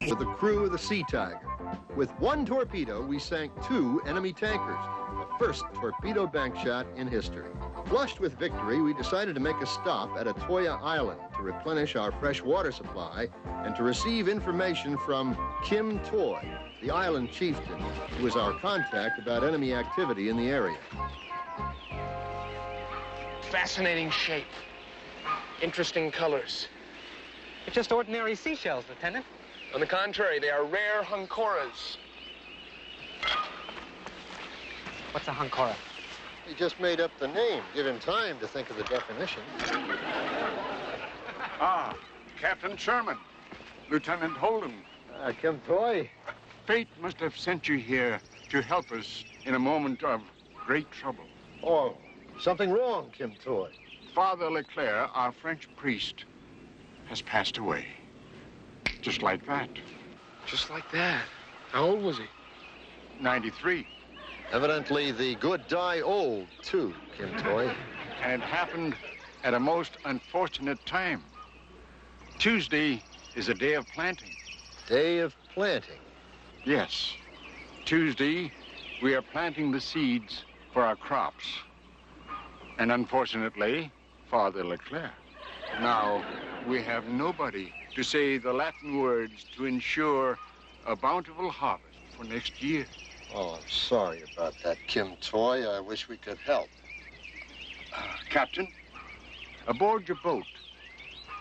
with the crew of the Sea Tiger. With one torpedo, we sank 2 enemy tankers, the first torpedo bank shot in history. Flushed with victory, we decided to make a stop at Atoya Island to replenish our fresh water supply and to receive information from Kim Toy, the island chieftain, who was our contact about enemy activity in the area. Fascinating shape. Interesting colors. They're just ordinary seashells, Lieutenant. On the contrary, they are rare hunkoras. What's a hunkora? He just made up the name. Give him time to think of the definition. Ah, Captain Sherman, Lieutenant Holden. Kim Toy. Fate must have sent you here to help us in a moment of great trouble. Oh, something wrong, Kim Toy. Father Leclerc, our French priest, has passed away. Just like that. Just like that. How old was he? 93. Evidently, the good die old, too, Kim Toy. And it happened at a most unfortunate time. Tuesday is a day of planting. Day of planting? Yes. Tuesday, we are planting the seeds for our crops. And unfortunately, Father Leclerc. Now, we have nobody to say the Latin words to ensure a bountiful harvest for next year. Oh, I'm sorry about that, Kim Toy. I wish we could help. Captain, aboard your boat,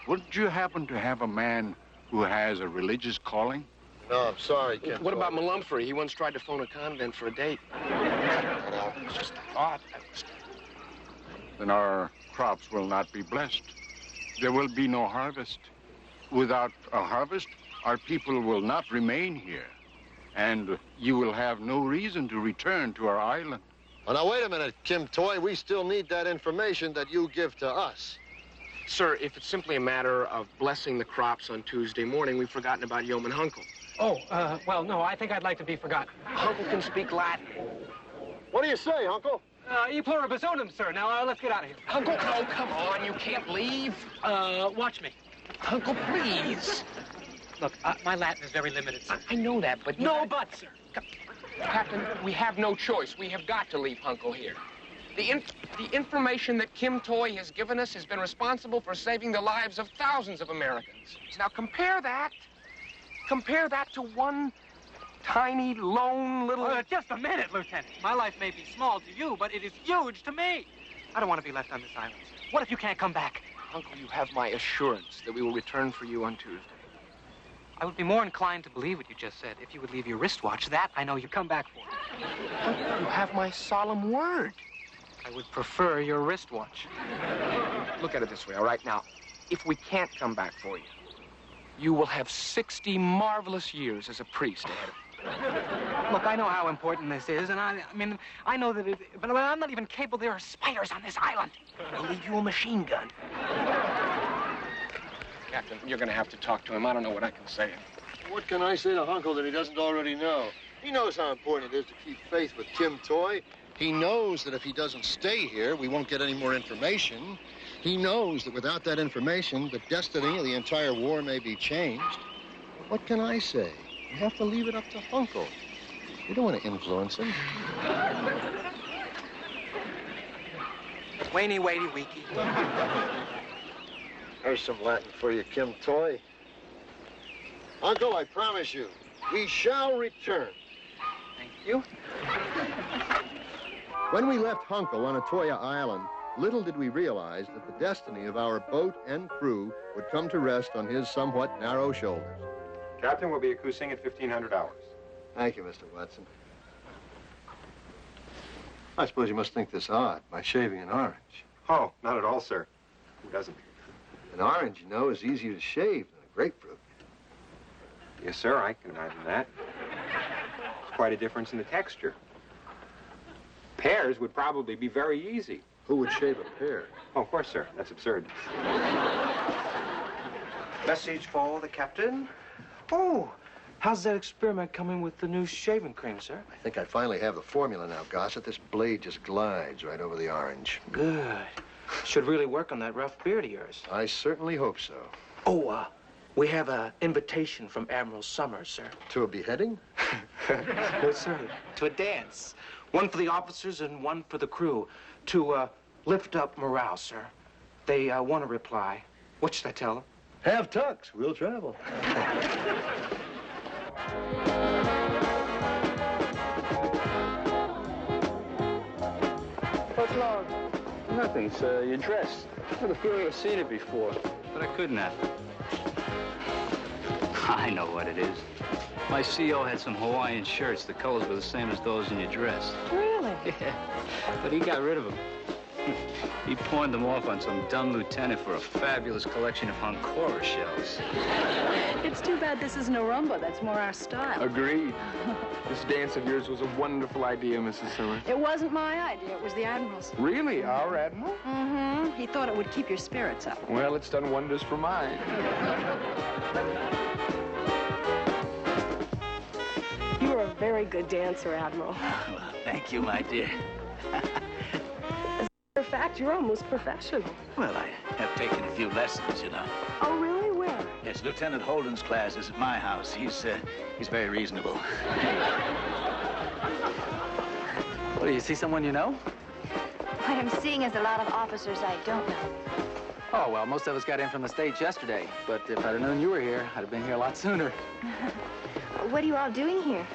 wouldn't you happen to have a man who has a religious calling? No, I'm sorry, Kim What Toy. about Malumphry? He once tried to phone a convent for a date. It's just a thought. Then our crops will not be blessed. There will be no harvest. Without a harvest, our people will not remain here. And you will have no reason to return to our island. Well, now, wait a minute, Kim Toy. We still need that information that you give to us. Sir, if it's simply a matter of blessing the crops on Tuesday morning, we've forgotten about Yeoman Hunkle. Oh, well, no, I think I'd like to be forgotten. Hunkle can speak Latin. What do you say, Uncle? E pluribus unum, sir. Now, let's get out of here. Hunkle, oh, come on, you can't leave. Watch me. Hunkle, please. Look, my Latin is very limited, sir. I know that, but... No buts, sir. Captain, we have no choice. We have got to leave Hunkle here. The information that Kim Toy has given us has been responsible for saving the lives of thousands of Americans. Now, compare that to one tiny, lone little... Just a minute, Lieutenant. My life may be small to you, but it is huge to me. I don't want to be left on this island, sir. What if you can't come back? Uncle, you have my assurance that we will return for you on Tuesday. I would be more inclined to believe what you just said if you would leave your wristwatch. That I know you come back for. You have my solemn word. I would prefer your wristwatch. Look at it this way, all right? Now, if we can't come back for you, you will have 60 marvelous years as a priest ahead of you. Look, I know how important this is, and I mean, I know that but I'm not even capable. There are spiders on this island. I'll leave you a machine gun. Captain, you're going to have to talk to him. I don't know what I can say. What can I say to Hunkle that he doesn't already know? He knows how important it is to keep faith with Kim Toy. He knows that if he doesn't stay here, we won't get any more information. He knows that without that information, the destiny of the entire war may be changed. What can I say? You have to leave it up to Hunkle. You don't want to influence him. Wainy, waity, weaky. There's some Latin for you, Kim Toy. Uncle, I promise you, we shall return. Thank you. When we left Hunkle on Atoya Island, little did we realize that the destiny of our boat and crew would come to rest on his somewhat narrow shoulders. Captain will be cruising at 1500 hours. Thank you, Mr. Watson. I suppose you must think this odd, my shaving an orange. Oh, not at all, sir. Who doesn't? An orange, you know, is easier to shave than a grapefruit. Yes, sir, I can imagine that. There's quite a difference in the texture. Pears would probably be very easy. Who would shave a pear? Oh, of course, sir. That's absurd. Message for the captain. Oh, how's that experiment coming with the new shaving cream, sir? I think I finally have the formula now, Gossett. This blade just glides right over the orange. Good. Should really work on that rough beard of yours. I certainly hope so. Oh, We have an invitation from Admiral Summers, sir. To a beheading? No, sir. To a dance. One for the officers and one for the crew. To lift up morale, sir. They want to reply. What should I tell them? Have tux. We'll travel. What's wrong? Nothing, sir. You're dressed. I have a feeling I've seen it before, but I couldn't have. I know what it is. My CO had some Hawaiian shirts. The colors were the same as those in your dress. Really? Yeah, but he got rid of them. He pawned them off on some dumb lieutenant for a fabulous collection of Ancora shells. It's too bad this isn't a rumba. That's more our style. Agreed. This dance of yours was a wonderful idea, Mrs. Summers. It wasn't my idea. It was the Admiral's. Really? Our Admiral? Mm-hmm. He thought it would keep your spirits up. Well, it's done wonders for mine. You were a very good dancer, Admiral. Well, thank you, my dear. In fact, you're almost professional. Well, I have taken a few lessons, you know. Oh, really? Where? Yes, Lieutenant Holden's class is at my house. He's very reasonable. What, do you see someone you know? What I'm seeing is a lot of officers I don't know. Oh, well, most of us got in from the States yesterday. But if I'd have known you were here, I'd have been here a lot sooner. What are you all doing here?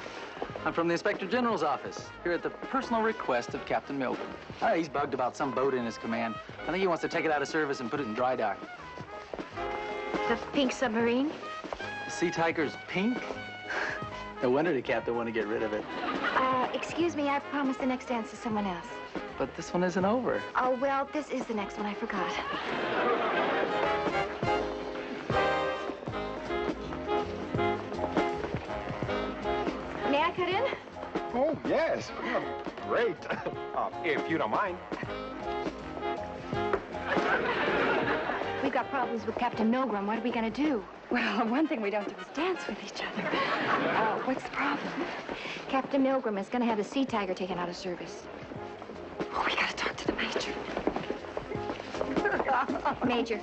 I'm from the Inspector General's office, here at the personal request of Captain Milgram. He's bugged about some boat in his command. I think he wants to take it out of service and put it in dry dock. The pink submarine? The Sea Tiger's pink? No wonder the captain wanted to get rid of it. Excuse me, I promised the next dance to someone else. But this one isn't over. Oh, well, this is the next one. I forgot. May I cut in? Oh, yes. Oh, great. If you don't mind. We've got problems with Captain Milgram. What are we going to do? Well, one thing we don't do is dance with each other. What's the problem? Captain Milgram is going to have the Sea Tiger taken out of service. Oh, we got to talk to the Major. Major,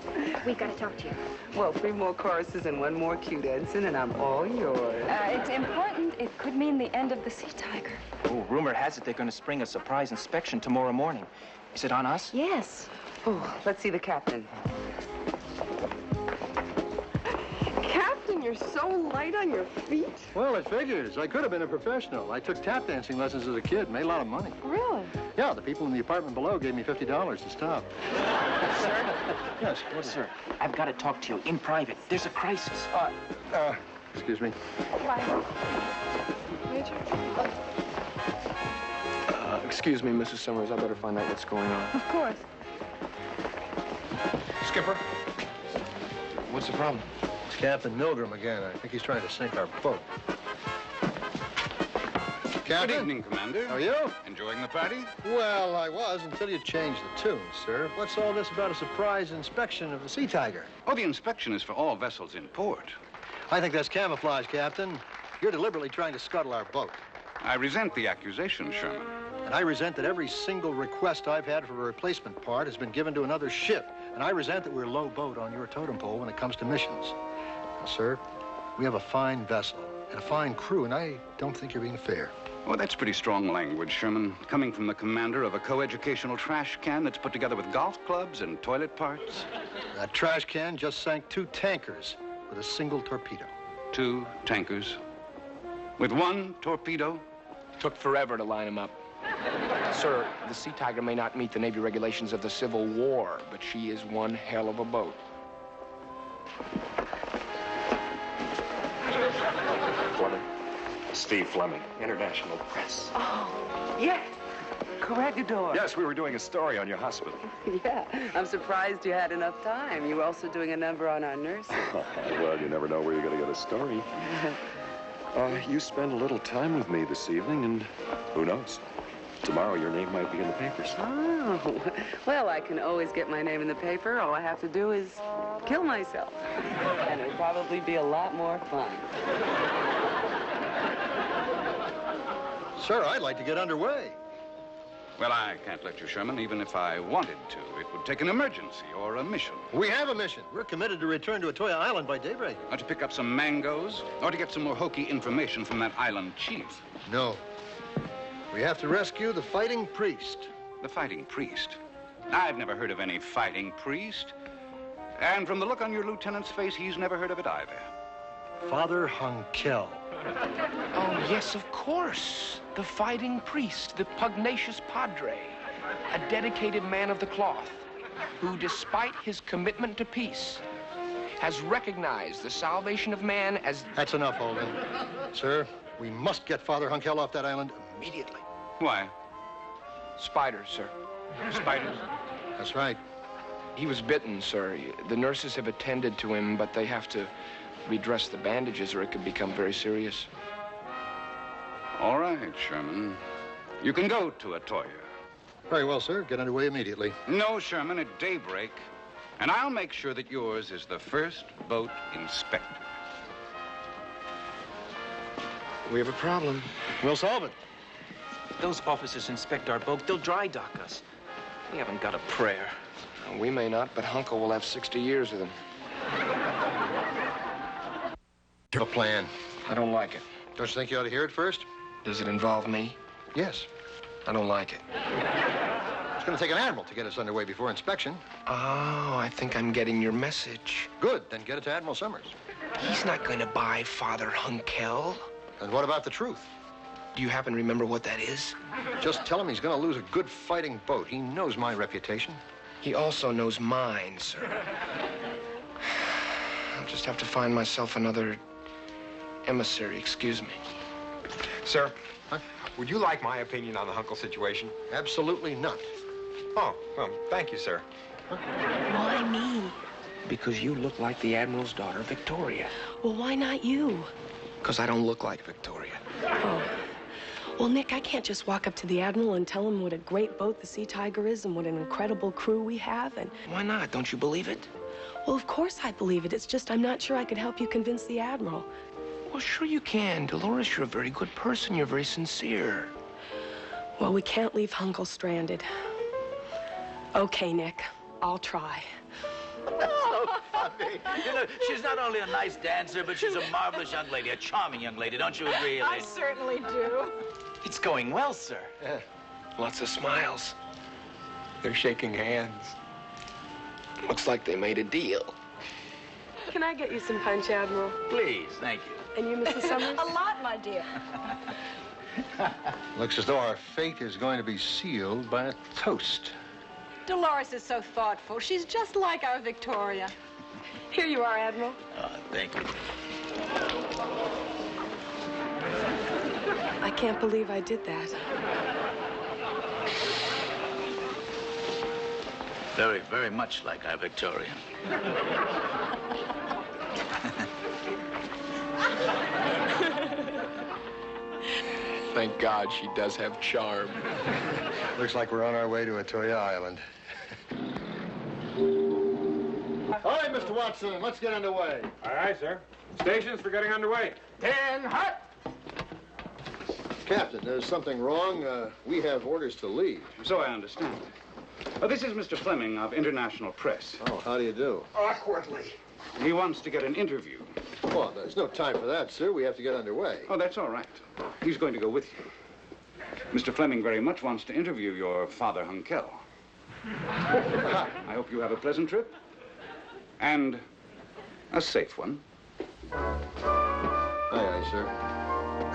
we've got to talk to you. Well, 3 more choruses and 1 more cute ensign, and I'm all yours. It's important. It could mean the end of the Sea Tiger. Oh, rumor has it they're going to spring a surprise inspection tomorrow morning. Is it on us? Yes. Oh, let's see the captain. Captain, you're so light on your feet. Well, it figures. I could have been a professional. I took tap dancing lessons as a kid, made a lot of money. Really? Yeah, the people in the apartment below gave me $50 to stop. Sir? Yes, what is it? Sir, I've got to talk to you in private. There's a crisis. Excuse me. Why? Major? Excuse me, Mrs. Summers. I better find out what's going on. Of course. Skipper, what's the problem? It's Captain Milgram again. I think he's trying to sink our boat. Captain? Good evening, Commander. How are you? Enjoying the party? Well, I was until you changed the tune, sir. What's all this about a surprise inspection of the Sea Tiger? Oh, the inspection is for all vessels in port. I think that's camouflage, Captain. You're deliberately trying to scuttle our boat. I resent the accusation, Sherman. And I resent that every single request I've had for a replacement part has been given to another ship. And I resent that we're low boat on your totem pole when it comes to missions. Now, sir, we have a fine vessel and a fine crew, and I don't think you're being fair. Well, that's pretty strong language, Sherman, coming from the commander of a co-educational trash can that's put together with golf clubs and toilet parts. That trash can just sank 2 tankers with a single torpedo. 2 tankers with 1 torpedo. Took forever to line him up. Sir, the Sea Tiger may not meet the Navy regulations of the Civil War, but she is one hell of a boat. Fleming. Steve Fleming, International Press. Oh, yes. Corregidor. Yes, we were doing a story on your hospital. Yeah, I'm surprised you had enough time. You were also doing a number on our nurses. Well, you never know where you're going to get a story. You spend a little time with me this evening, and who knows? Tomorrow your name might be in the papers. Oh, well, I can always get my name in the paper. All I have to do is kill myself. And it'll probably be a lot more fun. Sir, I'd like to get underway. Well, I can't let you, Sherman, even if I wanted to. It would take an emergency or a mission. We have a mission. We're committed to return to Atoya Island by daybreak. Or to pick up some mangoes, or to get some more hokey information from that island chief. No. We have to rescue the fighting priest. The fighting priest? I've never heard of any fighting priest. And from the look on your lieutenant's face, he's never heard of it either. Father Hunkel. Oh, yes, of course. The fighting priest, the pugnacious padre, a dedicated man of the cloth, who, despite his commitment to peace, has recognized the salvation of man as... That's enough, Holden. Sir, we must get Father Hunkel off that island immediately. Why? Spiders, sir. Spiders? That's right. He was bitten, sir. The nurses have attended to him, but they have to redress the bandages or it could become very serious. All right, Sherman. You can go to Atoya. Very well, sir. Get underway immediately. No, Sherman, at daybreak. And I'll make sure that yours is the first boat inspected. We have a problem. We'll solve it. Those officers inspect our boat, they'll dry dock us. We haven't got a prayer. We may not, but Hunkel will have 60 years of them. A plan. I don't like it. Don't you think you ought to hear it first? Does it involve me? Yes. I don't like it. It's going to take an admiral to get us underway before inspection. Oh, I think I'm getting your message. Good. Then get it to Admiral Summers. He's not going to buy Father Hunkel. And what about the truth? Do you happen to remember what that is? Just tell him he's going to lose a good fighting boat. He knows my reputation. He also knows mine, sir. I'll just have to find myself another emissary. Excuse me. Sir, would you like my opinion on the Hunkel situation? Absolutely not. Oh, well, thank you, sir. Why me? Because you look like the Admiral's daughter, Victoria. Well, why not you? Because I don't look like Victoria. Oh. Well, Nick, I can't just walk up to the Admiral and tell him what a great boat the Sea Tiger is and what an incredible crew we have and... Why not? Don't you believe it? Well, of course I believe it. It's just I'm not sure I could help you convince the Admiral. Well, sure you can. Dolores, you're a very good person. You're very sincere. Well, we can't leave Hunkel stranded. Okay, Nick. I'll try. Oh, funny. You know, she's not only a nice dancer, but she's a marvelous young lady, a charming young lady. Don't you agree, Elaine? I certainly do. It's going well, sir. Yeah. Lots of smiles. They're shaking hands. Looks like they made a deal. Can I get you some punch, Admiral? Please, thank you. And you, Mrs. Summers? A lot, my dear. Looks as though our fate is going to be sealed by a toast. Dolores is so thoughtful. She's just like our Victoria. Here you are, Admiral. Thank you. I can't believe I did that. Very, very much like our Victoria. Thank God she does have charm. Looks like we're on our way to Atoya Island. All right, Mr. Watson, let's get underway. All right, sir. Stations for getting underway. 10 hot! Captain, there's something wrong. We have orders to leave. So I understand. This is Mr. Fleming of International Press. Oh, how do you do? Awkwardly. He wants to get an interview. Well, there's no time for that, sir. We have to get underway. Oh, that's all right. He's going to go with you. Mr. Fleming very much wants to interview your Father Hunkel. I hope you have a pleasant trip. And a safe one. Aye, aye, sir.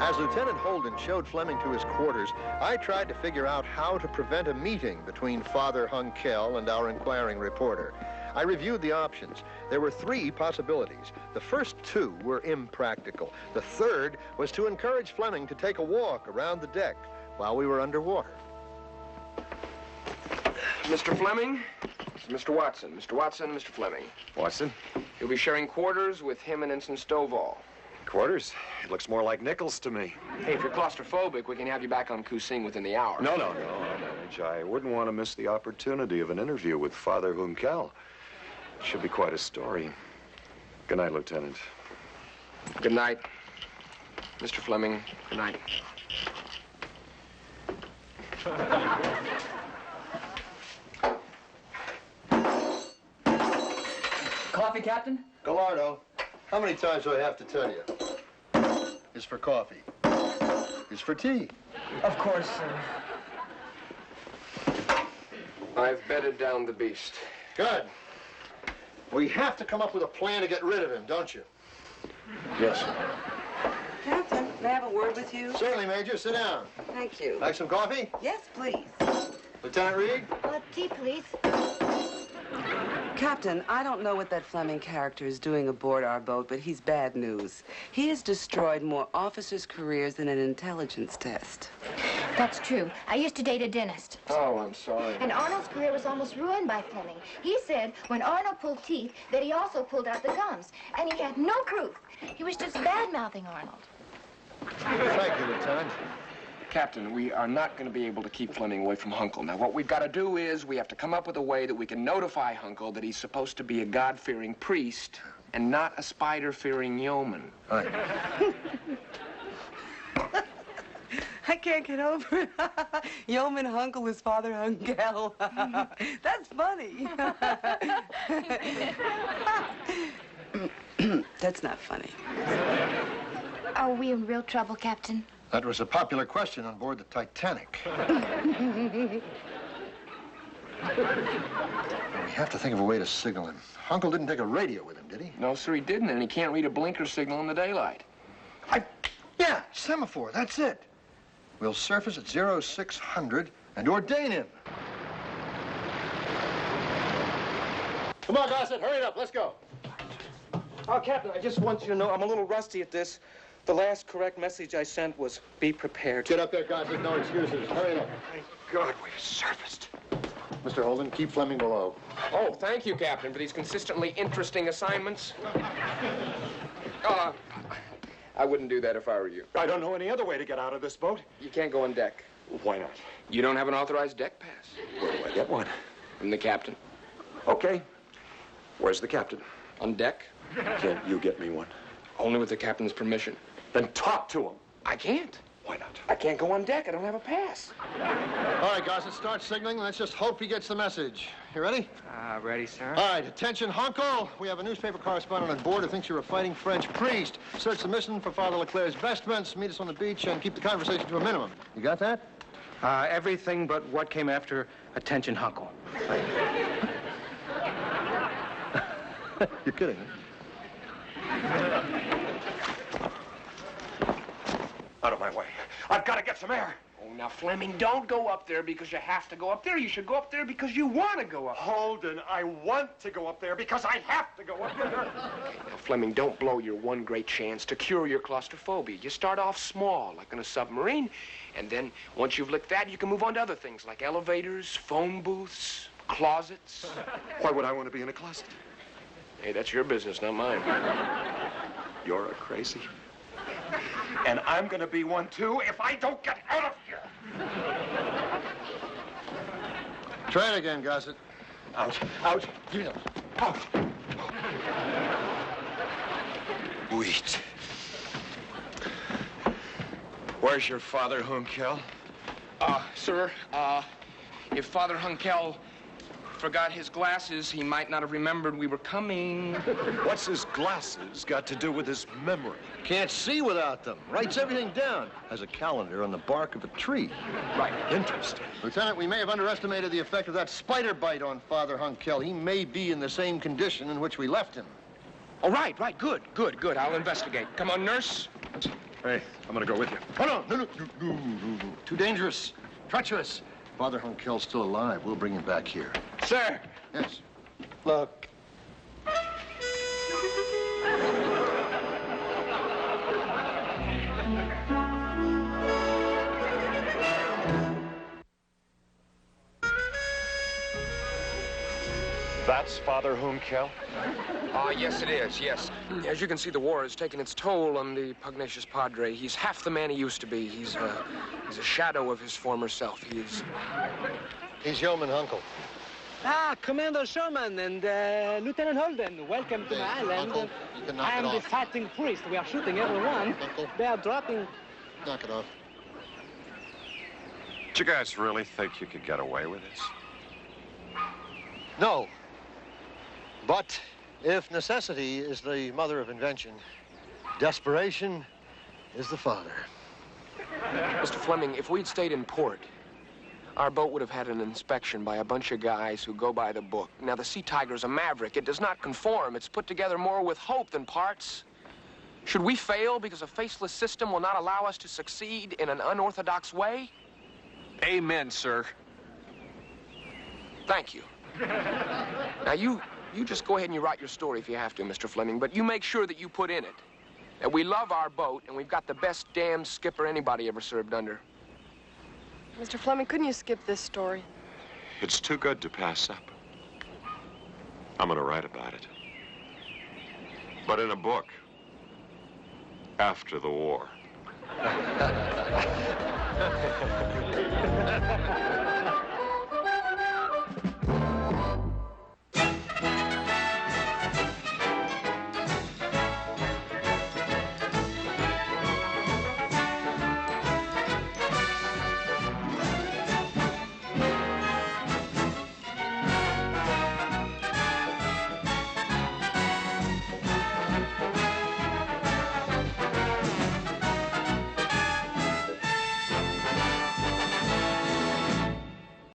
As Lieutenant Holden showed Fleming to his quarters, I tried to figure out how to prevent a meeting between Father Hunkel and our inquiring reporter. I reviewed the options. There were 3 possibilities. The first 2 were impractical. The third was to encourage Fleming to take a walk around the deck while we were underwater. Mr. Fleming, Mr. Watson. Mr. Watson, Mr. Fleming. Watson? You'll be sharing quarters with him and Ensign Stovall. Quarters? It looks more like Nichols to me. Hey, if you're claustrophobic, we can have you back on Kusing within the hour. No, Madge. I wouldn't want to miss the opportunity of an interview with Father Hunkel. Should be quite a story. Good night, Lieutenant. Good night. Mr. Fleming, good night. Coffee, Captain? Gallardo, how many times do I have to tell you? It's for coffee. It's for tea. Of course, sir. I've bedded down the beast. Good. We have to come up with a plan to get rid of him, don't you? Yes, sir. Captain, may I have a word with you? Certainly, Major. Sit down. Thank you. Like some coffee? Yes, please. Lieutenant Reed? Tea, please. Captain, I don't know what that Fleming character is doing aboard our boat, but he's bad news. He has destroyed more officers' careers than an intelligence test. That's true. I used to date a dentist. Oh, I'm sorry. And Arnold's career was almost ruined by Fleming. He said when Arnold pulled teeth that he also pulled out the gums. And he had no proof. He was just bad-mouthing Arnold. Thank you, Lieutenant. Captain, we are not going to be able to keep Fleming away from Hunkle. Now, what we've got to do is we have to come up with a way that we can notify Hunkle that he's supposed to be a God-fearing priest and not a spider-fearing yeoman. Right. I can't get over it. Yeoman Hunkle is Father Hunkel. That's funny. That's not funny. Are we in real trouble, Captain? That was a popular question on board the Titanic. We have to think of a way to signal him. Hunkle didn't take a radio with him, did he? No, sir, he didn't, and he can't read a blinker signal in the daylight. Yeah, semaphore, that's it. We'll surface at 0600 and ordain him. Come on, Gossett, hurry it up, let's go. Oh, Captain, I just want you to know I'm a little rusty at this. The last correct message I sent was, be prepared. Get up there, Gossett, no excuses. Hurry it up. Thank God we've surfaced. Mr. Holden, keep Fleming below. Oh, thank you, Captain, for these consistently interesting assignments. I wouldn't do that if I were you. I don't know any other way to get out of this boat. You can't go on deck. Why not? You don't have an authorized deck pass. Where do I get one? From the captain. Okay. Where's the captain? On deck? Can't you get me one? Only with the captain's permission. Then talk to him. I can't. Why not? I can't go on deck. I don't have a pass. All right, Gossett, start signaling. Let's just hope he gets the message. You ready? Ready, sir. All right, attention, Hunkle. We have a newspaper correspondent on board who thinks you're a fighting French priest. Search the mission for Father Leclerc's vestments, meet us on the beach, and keep the conversation to a minimum. You got that? Everything but what came after attention, Hunkle. You're kidding, huh? Out of my way. I've got to get some air. Oh, now, Fleming, don't go up there because you have to go up there. You should go up there because you want to go up there. Holden, I want to go up there because I have to go up there. Okay, now, Fleming, don't blow your one great chance to cure your claustrophobia. You start off small, like in a submarine, and then once you've licked that, you can move on to other things like elevators, phone booths, closets. Why would I want to be in a closet? Hey, that's your business, not mine. You're a crazy. And I'm going to be one, too, if I don't get out of here. Try it again, Gossett. Out, out. Give me those. Out. Wait. Where's your father, Hunkel? Sir, if Father Hunkel forgot his glasses, he might not have remembered we were coming. What's his glasses got to do with his memory? Can't see without them. Writes everything down. Has a calendar on the bark of a tree. Right. Interesting. Lieutenant, we may have underestimated the effect of that spider bite on Father Hunkel. He may be in the same condition in which we left him. Oh, right. Good. I'll investigate. Come on, nurse. Hey, I'm going to go with you. Oh, no. Too dangerous. Treacherous. Father Hunkel's still alive. We'll bring him back here. Sir. Yes. Look. That's Father Hunkel? Yes, it is, yes. As you can see, the war has taken its toll on the pugnacious padre. He's half the man he used to be. He's a shadow of his former self. He's Yeoman Hunkle. Commander Sherman and Lieutenant Holden, welcome to my island. Uncle, you can knock I am it the off. fighting priest. We are shooting everyone. Uncle. They are dropping. Knock it off. Do you guys really think you could get away with this? No. But if necessity is the mother of invention, desperation is the father. Mr. Fleming, if we'd stayed in port, our boat would have had an inspection by a bunch of guys who go by the book. Now, the Sea Tiger's a maverick. It does not conform. It's put together more with hope than parts. Should we fail because a faceless system will not allow us to succeed in an unorthodox way? Amen, sir. Thank you. Now, you just go ahead and you write your story if you have to, Mr. Fleming, but you make sure that you put in it that we love our boat and we've got the best damn skipper anybody ever served under. Mr. Fleming, couldn't you skip this story? It's too good to pass up. I'm gonna write about it. But in a book. After the war.